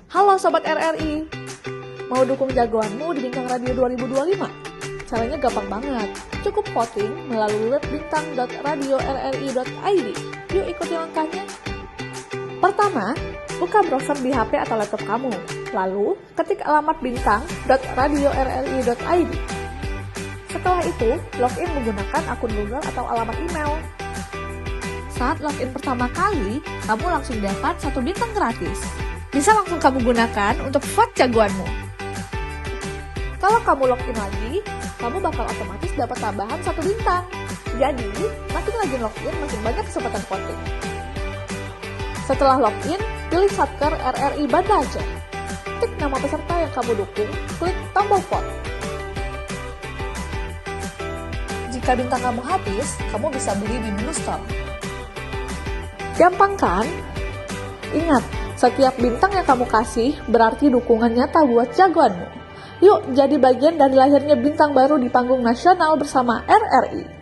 Halo Sobat RRI, mau dukung jagoanmu di Bintang Radio 2025? Caranya gampang banget, cukup voting melalui web bintang.radio.rri.id. Yuk ikuti langkahnya. Pertama, buka browser di HP atau laptop kamu, lalu ketik alamat bintang.radio.rri.id. Setelah itu, login menggunakan akun Google atau alamat email. Saat login pertama kali, kamu langsung dapat 1 bintang gratis. Bisa langsung kamu gunakan untuk vote jagoanmu. Kalau kamu login lagi, kamu bakal otomatis dapat tambahan 1 bintang. Jadi, makin login makin banyak kesempatan voting. Setelah login, pilih Satker RRI Banda Aceh. Tik nama peserta yang kamu dukung, klik tombol vote. Jika bintang kamu habis, kamu bisa beli di menu store. Gampang kan? Ingat, setiap bintang yang kamu kasih berarti dukungan nyata buat jagoanmu. Yuk jadi bagian dari lahirnya bintang baru di panggung nasional bersama RRI.